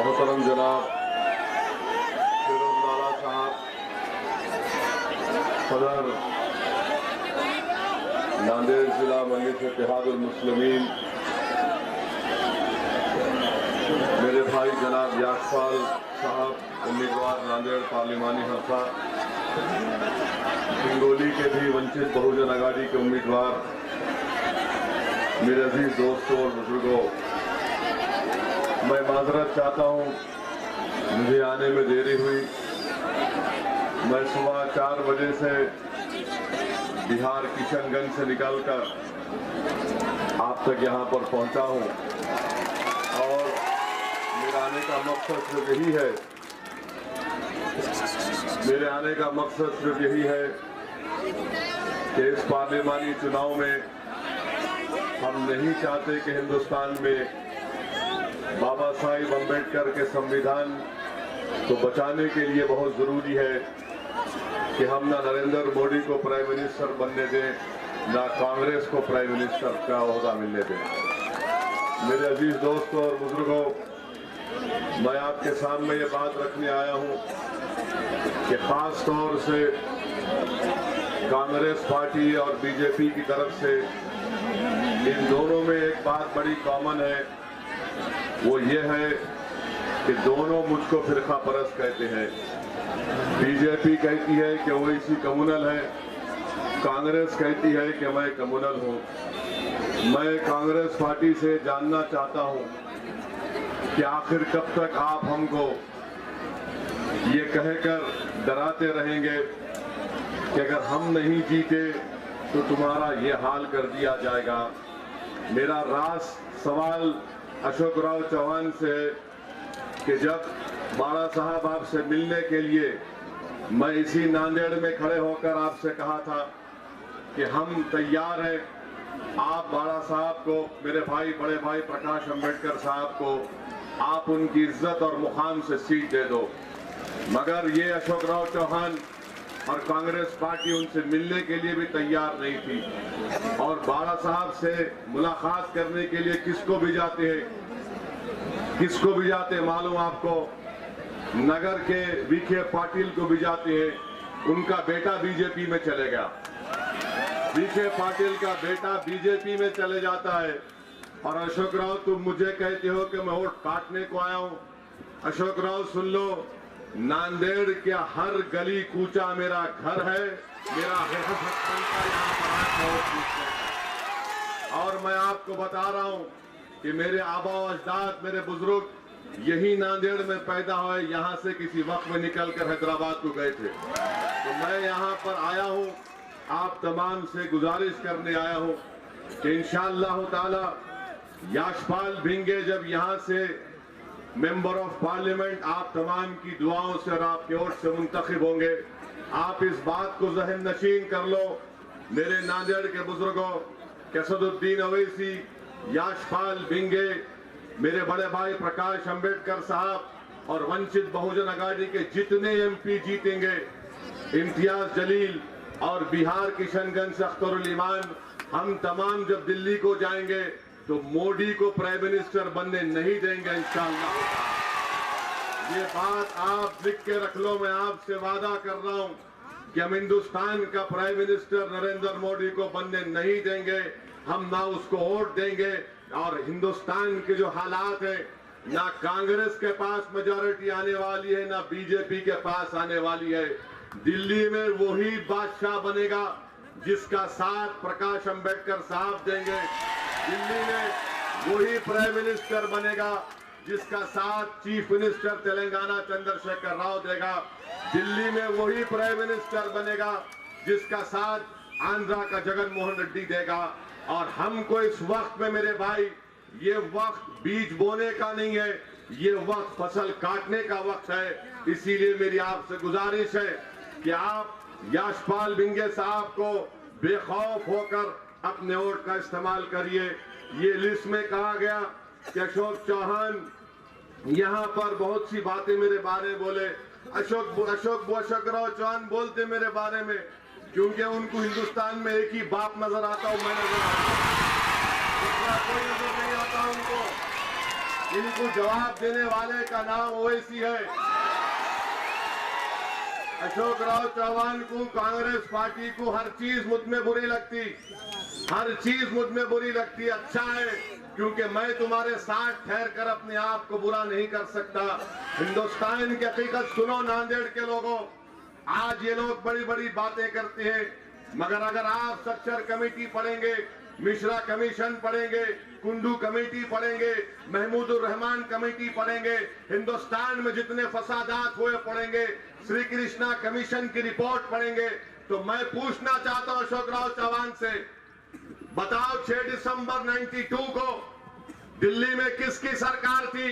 मोहतरम जनाब फिरोजलाला साहब, सदर नांदेड़ जिला मजलिस इत्तेहादुल मुस्लिमीन, मेरे भाई जनाब याशपाल साहब, उम्मीदवार नांदेड़ पार्लिमानी हल्का, हिंगोली के भी वंचित बहुजन आघाड़ी के उम्मीदवार, मेरे अजीज दोस्तों और बुजुर्गों, मैं माजरत चाहता हूँ, मुझे आने में देरी हुई। मैं सुबह 4 बजे से बिहार किशनगंज से निकलकर आप तक यहाँ पर पहुँचा हूँ और मेरे आने का मकसद सिर्फ यही है, मेरे आने का मकसद सिर्फ यही है कि इस पार्लिमानी चुनाव में हम नहीं चाहते कि हिंदुस्तान में बाबा साहिब अम्बेडकर के संविधान को बचाने के लिए बहुत जरूरी है कि हम ना नरेंद्र मोदी को प्राइम मिनिस्टर बनने दें, ना कांग्रेस को प्राइम मिनिस्टर का ओहदा मिलने दें। मेरे अजीज दोस्तों और बुजुर्गों, मैं आपके सामने ये बात रखने आया हूँ कि खास तौर से कांग्रेस पार्टी और बीजेपी की तरफ से इन दोनों में एक बात बड़ी कॉमन है, वो ये है कि दोनों मुझको फिरका परस्त कहते हैं। बीजेपी कहती है कि वो इसी कम्युनल है, कांग्रेस कहती है कि मैं कम्युनल हूँ। मैं कांग्रेस पार्टी से जानना चाहता हूँ कि आखिर कब तक आप हमको ये कहकर डराते रहेंगे कि अगर हम नहीं जीते तो तुम्हारा ये हाल कर दिया जाएगा। मेरा रास सवाल अशोक राव चौहान से है कि जब बाला साहब आपसे मिलने के लिए मैं इसी नांदेड़ में खड़े होकर आपसे कहा था कि हम तैयार हैं, आप बाला साहब को, मेरे भाई बड़े भाई प्रकाश अंबेडकर साहब को आप उनकी इज्जत और मुकाम से सीट दे दो, मगर ये अशोक राव चौहान और कांग्रेस पार्टी उनसे मिलने के लिए भी तैयार नहीं थी। और बाला साहब से मुलाकात करने के लिए किसको भिजाते हैं, किसको भिजाते हैं मालूम आपको? नगर के विखे पाटिल को भिजाते हैं। उनका बेटा बीजेपी में चले गया, विखे पाटिल का बेटा बीजेपी में चले जाता है। और अशोक राव, तुम मुझे कहते हो कि मैं वोट काटने को आया हूं। अशोक राव सुन लो, नांदेड़ के हर गली कूचा मेरा घर है, मेरा और मैं आपको बता रहा हूं कि मेरे आबा अजदाद, मेरे बुजुर्ग यही नांदेड़ में पैदा हुए, यहाँ से किसी वक्त में निकलकर हैदराबाद को गए थे। तो मैं यहाँ पर आया हूँ, आप तमाम से गुजारिश करने आया हूँ कि इंशाअल्लाह ताला याशपाल भिंगे जब यहाँ से मेंबर ऑफ पार्लियामेंट आप तमाम की दुआओं से और आपके वोट से मुंतखब होंगे, आप इस बात को जहन नशीन कर लो। मेरे नांदेड़ के बुजुर्गों, कसदुद्दीन अवैसी, याशपाल भिंगे, मेरे बड़े भाई प्रकाश अंबेडकर साहब और वंचित बहुजन आघाड़ी के जितने एमपी जीतेंगे, इम्तियाज जलील और बिहार किशनगंज से अख्तरुल ईमान, हम तमाम जब दिल्ली को जाएंगे तो मोदी को प्राइम मिनिस्टर बनने नहीं देंगे इंशाअल्लाह। ये बात आप लिख के रख लो, मैं आपसे वादा कर रहा हूं कि हम हिंदुस्तान का प्राइम मिनिस्टर नरेंद्र मोदी को बनने नहीं देंगे। हम ना उसको वोट देंगे, और हिंदुस्तान के जो हालात है, ना कांग्रेस के पास मेजॉरिटी आने वाली है, ना बीजेपी के पास आने वाली है। दिल्ली में वही बादशाह बनेगा जिसका साथ प्रकाश अंबेडकर साहब देंगे। दिल्ली में वही प्राइम मिनिस्टर बनेगा जिसका साथ चीफ मिनिस्टर तेलंगाना चंद्रशेखर राव देगा। दिल्ली में वही प्राइम मिनिस्टर बनेगा जिसका साथ आंध्रा का जगन मोहन रेड्डी देगा। और हमको इस वक्त में मेरे भाई, ये वक्त बीज बोने का नहीं है, ये वक्त फसल काटने का वक्त है। इसीलिए मेरी आपसे गुजारिश है कि आप याशपाल भिंगे साहब को बेखौफ होकर अपने वोट का इस्तेमाल करिए। ये लिस्ट में कहा गया कि अशोक चौहान यहाँ पर बहुत सी बातें मेरे बारे में बोले। अशोक राव चौहान बोलते मेरे बारे में क्योंकि उनको हिंदुस्तान में एक ही बाप नजर आता हूं, मैं नजर आता हूं, दूसरा कोई नजर नहीं आता उनको। इनको जवाब देने वाले का नाम ओवैसी है। अशोक राव चौहान को, कांग्रेस पार्टी को हर चीज मुझ में बुरी लगती, हर चीज मुझ में बुरी लगती। अच्छा है क्योंकि मैं तुम्हारे साथ ठहर कर अपने आप को बुरा नहीं कर सकता। हिंदुस्तान की हकीकत सुनो नांदेड़ के लोगों, आज ये लोग बड़ी बड़ी बातें करते हैं, मगर अगर आप स्ट्रक्चर कमेटी पढ़ेंगे, मिश्रा कमीशन पढ़ेंगे, कुंडू कमेटी पढ़ेंगे, महमूदुर रहमान कमेटी पढ़ेंगे, हिंदुस्तान में जितने फसादात हुए पढ़ेंगे, श्री कृष्णा कमीशन की रिपोर्ट पढ़ेंगे, तो मैं पूछना चाहता हूं अशोक राव चौहान से, बताओ 6 दिसंबर 92 को दिल्ली में किसकी सरकार थी?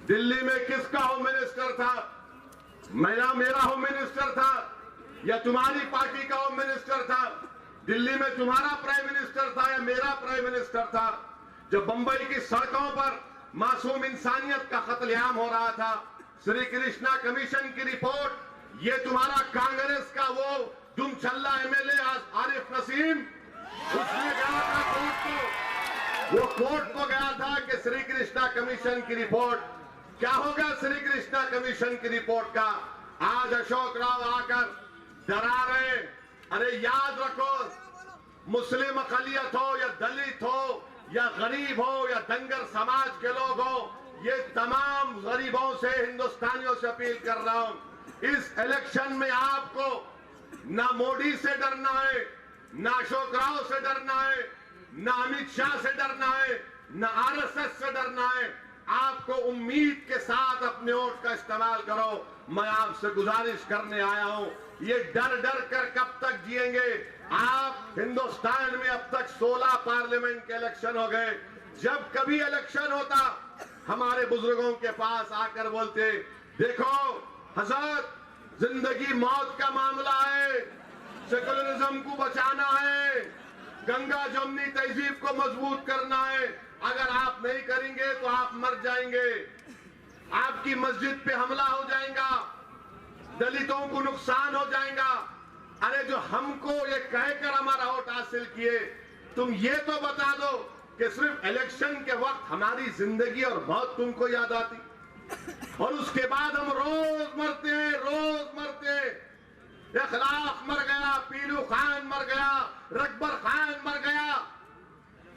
दिल्ली में किसका होम मिनिस्टर था? मेरा होम मिनिस्टर था या तुम्हारी पार्टी का होम मिनिस्टर था? दिल्ली में तुम्हारा प्राइम मिनिस्टर था या मेरा प्राइम मिनिस्टर था? जब बंबई की सड़कों पर मासूम इंसानियत का कत्लेआम हो रहा था, श्री कृष्णा कमीशन की रिपोर्ट, ये तुम्हारा कांग्रेस का वो दुमछल्ला एमएलए आरिफ नसीम, उसने गया था कोर्ट को, वो कोर्ट को गया था कि श्री कृष्णा कमीशन की रिपोर्ट क्या होगा। श्री कृष्णा कमीशन की रिपोर्ट का आज अशोक राव आकर डरा रहे। अरे याद रखो, मुस्लिम अकलियत हो या दलित हो या गरीब हो या दंगर समाज के लोग हो, ये तमाम गरीबों से, हिंदुस्तानियों से अपील कर रहा हूं, इस इलेक्शन में आपको ना मोदी से डरना है, ना अशोक राव से डरना है, ना अमित शाह से डरना है, ना आरएसएस से डरना है। आपको उम्मीद के साथ अपने वोट का इस्तेमाल करो। मैं आपसे गुजारिश करने आया हूं, ये डर डर कर कब तक जिएंगे आप? हिंदुस्तान में अब तक 16 पार्लियामेंट के इलेक्शन हो गए। जब कभी इलेक्शन होता, हमारे बुजुर्गों के पास आकर बोलते, देखो हजरत, जिंदगी मौत का मामला है, सेकुलरिज्म को बचाना है, गंगा जमुनी तहजीब को मजबूत करना है, अगर आप नहीं करेंगे तो आप मर जाएंगे, आपकी मस्जिद पे हमला हो जाएगा, दलितों को नुकसान हो जाएगा। अरे जो हमको ये कहकर हमारा वोट हासिल किए, तुम ये तो बता दो कि सिर्फ इलेक्शन के वक्त हमारी जिंदगी और मौत तुमको याद आती, और उसके बाद हम रोज मरते हैं, रोज मरते हैं। इखलाक मर गया, पीलू खान मर गया, रकबर खान मर गया,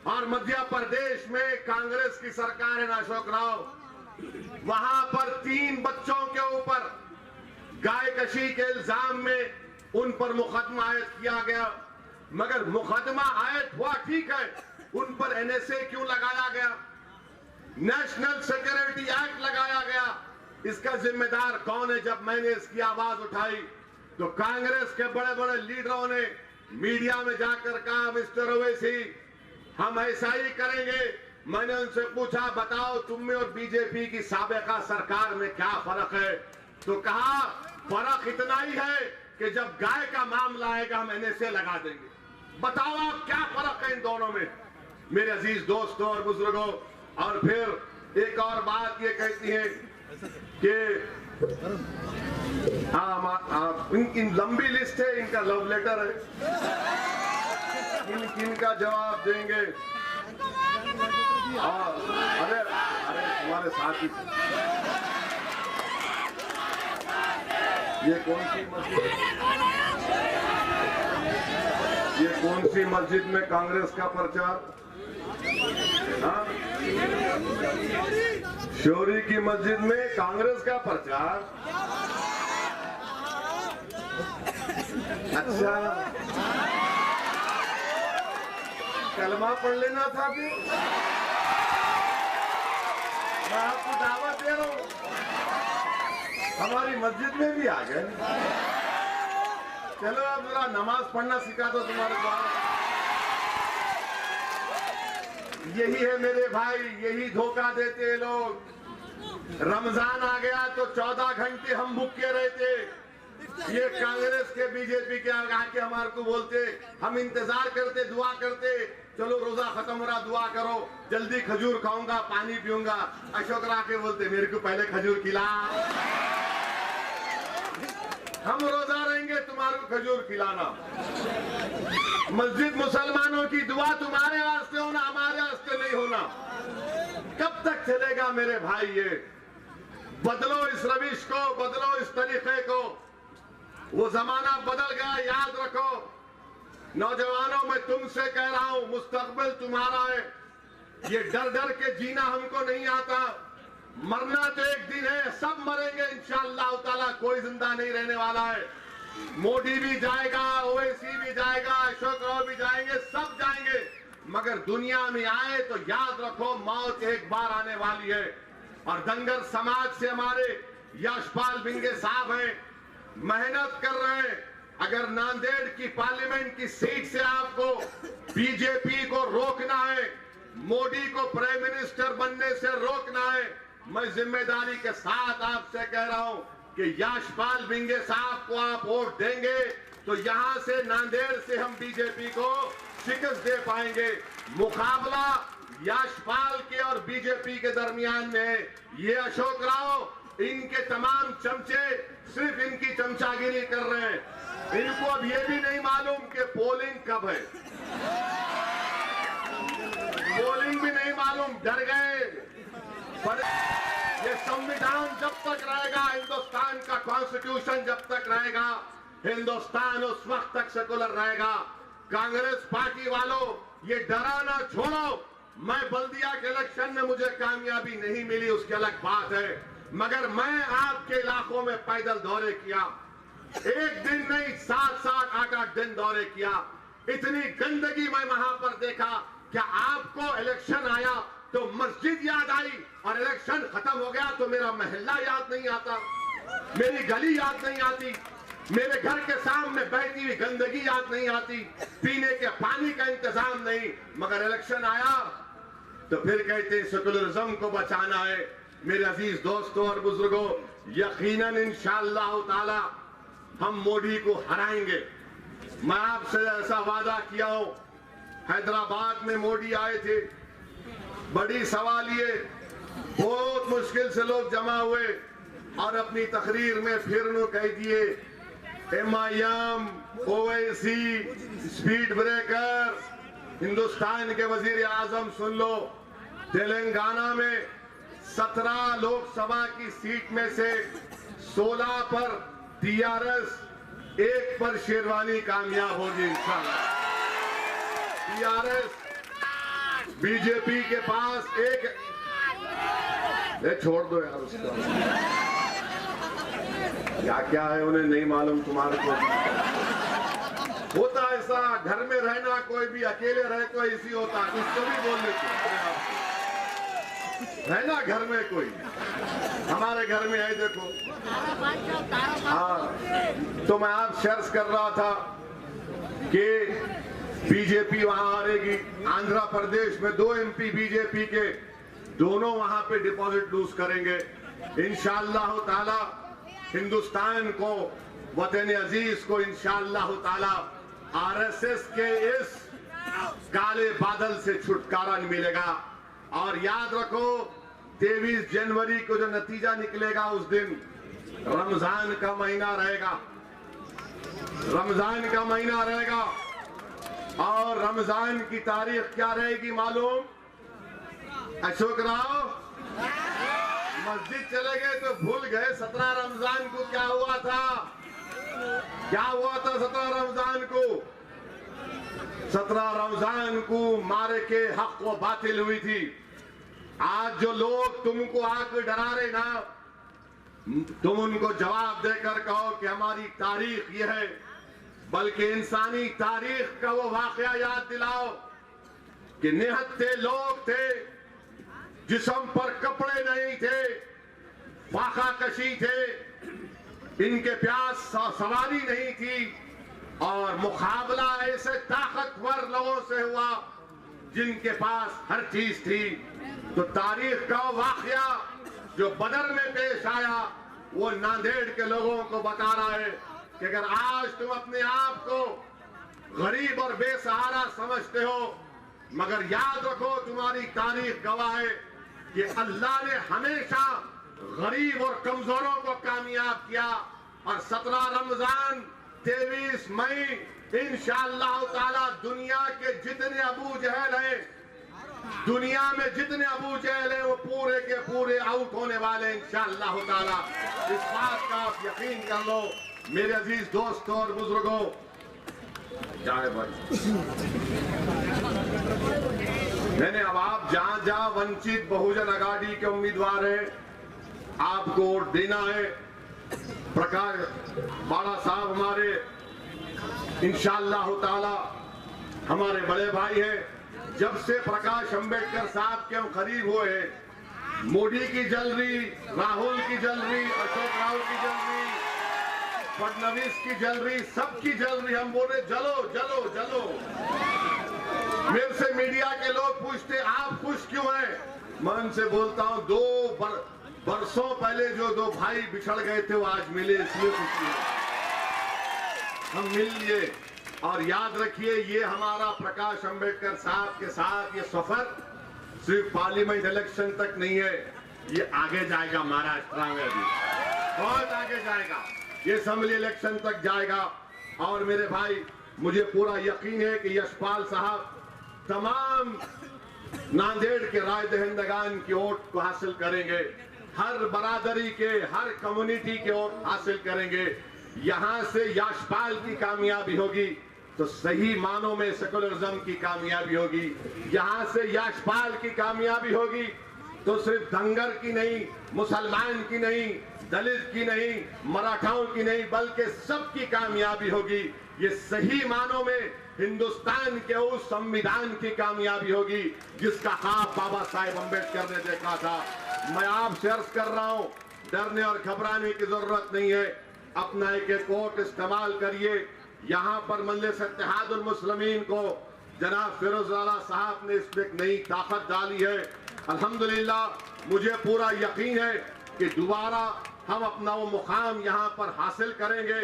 और मध्य प्रदेश में कांग्रेस की सरकार है ना अशोक राव, वहां पर 3 बच्चों के ऊपर गायकशी के इल्जाम में उन पर मुकदमा आयद किया गया। मगर मुकदमा आयद हुआ ठीक है, उन पर एनएसए क्यों लगाया गया, नेशनल सिक्योरिटी एक्ट लगाया गया? इसका जिम्मेदार कौन है? जब मैंने इसकी आवाज उठाई तो कांग्रेस के बड़े बड़े लीडरों ने मीडिया में जाकर कहा, मिस्टर ओवैसी हम ऐसा ही करेंगे। मैंने उनसे पूछा, बताओ तुम में और बीजेपी की साबिका सरकार में क्या फर्क है? तो कहा फर्क इतना ही है कि जब गाय का मामला आएगा हम एनएसए लगा देंगे। बताओ आप क्या फर्क है इन दोनों में, मेरे अजीज दोस्तों और बुजुर्गों। और फिर एक और बात ये कहती है कि इनकी लंबी लिस्ट है, इनका लव लेटर है, किन किन का जवाब देंगे। अरे अरे तुम्हारे साथी, ये कौन सी मस्जिद, ये कौन सी मस्जिद में कांग्रेस का प्रचार? हाँ, शौरी की मस्जिद में कांग्रेस का प्रचार। अच्छा, कलमा पढ़ लेना था कि मैं आपको दावत दे रहा हूं, हमारी मस्जिद में भी आ गए। चलो अब जरा नमाज पढ़ना सिखा दो तुम्हारे द्वारा। यही है मेरे भाई, यही धोखा देते हैं लोग। रमजान आ गया तो 14 घंटे हम भूखे रहते, ये कांग्रेस के बीजेपी के आके हमारे को बोलते, हम इंतजार करते, दुआ करते, चलो रोजा खत्म हो रहा, दुआ करो, जल्दी खजूर खाऊंगा, पानी पीऊंगा। अशोक राव के बोलते, मेरे को पहले खजूर खिला, हम रोजा रहेंगे, तुम्हारे को खजूर खिलाना। मस्जिद मुसलमानों की दुआ तुम्हारे वास्ते होना, हमारे वास्ते नहीं होना। कब तक चलेगा मेरे भाई? ये बदलो इस रविश को, बदलो इस तरीके को। वो जमाना बदल गया, याद रखो। नौजवानों, मैं तुमसे कह रहा हूं, मुस्तकबिल तुम्हारा है। ये डर डर के जीना हमको नहीं आता। मरना तो एक दिन है, सब मरेंगे इंशाअल्लाह ताला, कोई जिंदा नहीं रहने वाला है। मोदी भी जाएगा, ओवैसी भी जाएगा, अशोक राव भी जाएंगे, सब जाएंगे, मगर दुनिया में आए तो याद रखो मौत एक बार आने वाली है। और धनगर समाज से हमारे यशपाल भिंगे साहब हैं, मेहनत कर रहे हैं। अगर नांदेड़ की पार्लियामेंट की सीट से आपको बीजेपी को रोकना है, मोदी को प्राइम मिनिस्टर बनने से रोकना है, मैं जिम्मेदारी के साथ आपसे कह रहा हूं कि यशपाल भिंगे साहब को आप वोट देंगे तो यहां से नांदेड़ से हम बीजेपी को शिकस्त दे पाएंगे। मुकाबला यशपाल के और बीजेपी के दरमियान में है। ये अशोक राव, इनके तमाम चमचे सिर्फ इनकी चमचागिरी कर रहे हैं। इनको अब ये भी नहीं मालूम कि पोलिंग कब है, पोलिंग भी नहीं मालूम, डर गए। पर ये संविधान जब तक रहेगा, हिंदुस्तान का कॉन्स्टिट्यूशन जब तक रहेगा, हिंदुस्तान उस वक्त तक सेकुलर रहेगा। कांग्रेस पार्टी वालों, ये डराना छोड़ो। मैं बल्दिया के इलेक्शन में मुझे कामयाबी नहीं मिली, उसकी अलग बात है, मगर मैं आपके इलाकों में पैदल दौरे किया, एक दिन नहीं 7-7, 8-8 दिन दौरे किया। इतनी गंदगी मैं वहां पर देखा। क्या आपको इलेक्शन आया तो मस्जिद याद आई और इलेक्शन खत्म हो गया तो मेरा मोहल्ला याद नहीं आता, मेरी गली याद नहीं आती, मेरे घर के सामने बहती हुई गंदगी याद नहीं आती, पीने के पानी का इंतजाम नहीं, मगर इलेक्शन आया तो फिर कहते हैं सेकुलरिज्म को बचाना है। मेरे अजीज दोस्तों और बुजुर्गों, यकीनन इंशाअल्लाह ताला हम मोदी को हराएंगे। मैं आपसे ऐसा वादा किया हूं। हैदराबाद में मोदी आए थे, बड़ी सवालिए, बहुत मुश्किल से लोग जमा हुए और अपनी तकरीर में फिर कह दिए MIM, Owaisi, speed breaker. Hindustan के वजीर आजम सुन लो, तेलंगाना में 17 लोकसभा की सीट में से 16 पर TRS, 1 पर शेरवानी कामयाब होगी इंशाअल्लाह। TRS बीजेपी के पास एक छोड़ दो यार उसका, क्या है उन्हें नहीं मालूम, तुम्हारे को होता ऐसा। घर में रहना, कोई भी अकेले रहे तो ऐसी होता, उसको भी बोल लेते रहना घर में। कोई हमारे घर में है, देखो। हाँ, तो मैं आप शेयर कर रहा था कि बीजेपी वहां हारेगी। आंध्र प्रदेश में 2 MP बीजेपी के, दोनों वहां पे डिपॉजिट लूज करेंगे इंशाअल्लाह ताला। हिंदुस्तान को, वतन अजीज को इंशाअल्लाह ताला RSS के इस काले बादल से छुटकारा मिलेगा। और याद रखो 23 जनवरी को जो नतीजा निकलेगा, उस दिन रमजान का महीना रहेगा, रमजान का महीना रहेगा। और रमजान की तारीख क्या रहेगी मालूम? अशोक राव मस्जिद चले गए तो भूल गए 17 रमजान को क्या हुआ था। क्या हुआ था 17 रमजान को? 17 रमजान को मारे के हक व बातिल हुई थी। आज जो लोग तुमको आकर डरा रहे ना, तुम उनको जवाब देकर कहो कि हमारी तारीख ये है, बल्कि इंसानी तारीख का वो वाकया याद दिलाओ कि निहत्थे लोग थे, जिस्म पर कपड़े नहीं थे, फाका कशी थे, इनके प्यास सवारी नहीं थी, और मुकाबला ऐसे ताकतवर लोगों से हुआ जिनके पास हर चीज थी। तो तारीख का वाकया जो बदर में पेश आया, वो नांदेड़ के लोगों को बता रहा है कि अगर आज तुम अपने आप को गरीब और बेसहारा समझते हो, मगर याद रखो तुम्हारी तारीख गवाह है कि अल्लाह ने हमेशा गरीब और कमजोरों को कामयाब किया। और 17 रमजान 23 मई इंशाअल्लाह ताला दुनिया के जितने अबू जहल हैं, दुनिया में जितने अबू जहल हैं वो पूरे के पूरे आउट होने वाले हैं इंशाअल्लाह ताला। इस बात का आप यकीन कर लो मेरे अजीज दोस्तों और बुजुर्गों। जाए भाई मैंने अब आप जहां जहां वंचित बहुजन आघाड़ी के उम्मीदवार हैं आपको वोट देना है। प्रकाश बाला साहब हमारे इंशाअल्लाह ताला हमारे बड़े भाई हैं। जब से प्रकाश अंबेडकर साहब के हम करीब हुए हैं, मोदी की जल रही, राहुल की जल रही, अशोक राहुल की जल रही, फडणवीस की जल रही, सबकी जल रही। हम बोले जलो जलो जलो। मेरे से मीडिया के लोग पूछते आप खुश क्यों हैं? मैं उनसे बोलता हूं बरसों पहले जो दो भाई बिछड़ गए थे वो आज मिले, इसलिए खुशी है। हम मिल लिए। और याद रखिए ये हमारा प्रकाश अंबेडकर साहब के साथ ये सफर सिर्फ पार्लियामेंट इलेक्शन तक नहीं है, ये आगे जाएगा महाराष्ट्र में भी बहुत आगे जाएगा, ये असेंबली इलेक्शन तक जाएगा। और मेरे भाई मुझे पूरा यकीन है कि यशपाल साहब तमाम नांदेड़ के राय दहिंदगान की वोट को हासिल करेंगे, हर बरादरी के हर कम्युनिटी के वोट हासिल करेंगे। यहां से यशपाल की कामयाबी होगी तो सही मानों में सेकुलरिज्म की कामयाबी होगी। यहां से यशपाल की कामयाबी होगी तो सिर्फ धंगर की नहीं, मुसलमान की नहीं, दलित की नहीं, मराठाओं की नहीं, बल्कि सबकी कामयाबी होगी। ये सही मानों में हिंदुस्तान के उस संविधान की कामयाबी होगी जिसका ख्वाब बाबा साहेब अम्बेडकर ने देखा था। मैं आपसे अर्ज कर रहा हूं, डरने और घबराने की जरूरत नहीं है। अपना एक एक वोट इस्तेमाल करिए। यहाँ पर मजलिस इत्तेहादुल मुस्लिमीन को जनाब फिरोजवाला साहब ने इसमें एक नई ताकत डाली है। अल्हम्दुलिल्लाह मुझे पूरा यकीन है कि दोबारा हम अपना वो मुकाम यहाँ पर हासिल करेंगे।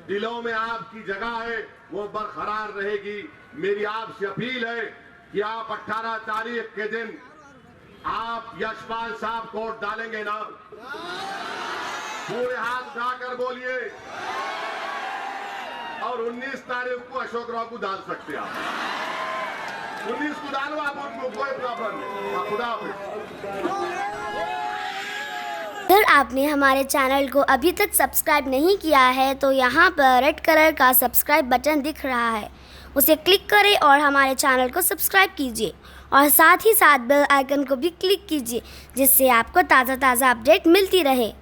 दिलों में आपकी जगह है वो बरकरार रहेगी। मेरी आपसे अपील है कि आप 18 तारीख के दिन आप यशपाल साहब को वोट डालेंगे ना? पूरे हाथ उठाकर बोलिए। और 19 तारीख को अशोक राव को डाल सकते हैं आप। 19 को डालो आप, उनको कोई प्रॉब्लम नहीं। खुदा हाफिज। अगर आपने हमारे चैनल को अभी तक सब्सक्राइब नहीं किया है तो यहाँ पर रेड कलर का सब्सक्राइब बटन दिख रहा है, उसे क्लिक करें और हमारे चैनल को सब्सक्राइब कीजिए और साथ ही साथ बेल आइकन को भी क्लिक कीजिए जिससे आपको ताज़ा अपडेट मिलती रहे।